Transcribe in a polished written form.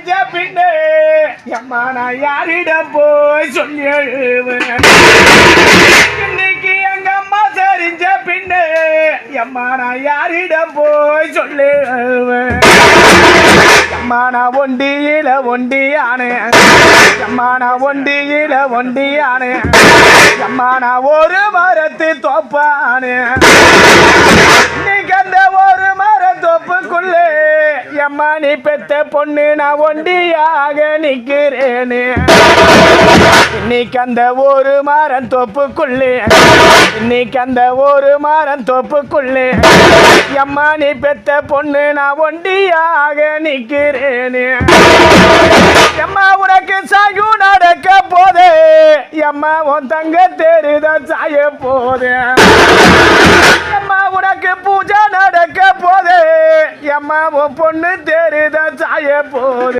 சரிஞ்ச பின்னே எம்மா நான் யாரிடம் போய் சொல்லி எழுவேன். இன்னைக்கு எங்க அம்மா சரிஞ்ச பின்னே எம்மா நான் யாரிடம் போய் சொல்லி எழுவேன். எம்மா நான் ஒண்டியானே எம்மா நான் ஒண்டியானே எம்மா நான் ஒரு மரத்து தோப்பானே. இன்னைக்கு அந்த ஒரு மரத்தோப்புக்குள்ளே எம்மா நீ பெத்த பொண்ணு நான் ஒண்டியாக நிக்கிறேனே. இன்னைக்கு அந்த ஒரு மரம் தோப்புக்குள்ளே இன்னைக்கு அந்த ஒரு மரம் தோப்புக்குள்ளே எம்மா நீ பெத்த பொண்ணு நான் ஒண்டியாக நிக்கிறேனே. எம்மா உனக்கு சாகு நடக்க போதே எம்மா உன் தங்க தேருதான் சாய போதே. எம்மா உனக்கு பூஜை நடக்க போதே எம்மா உன் பொண்ணு தேருதான் சாய போதே.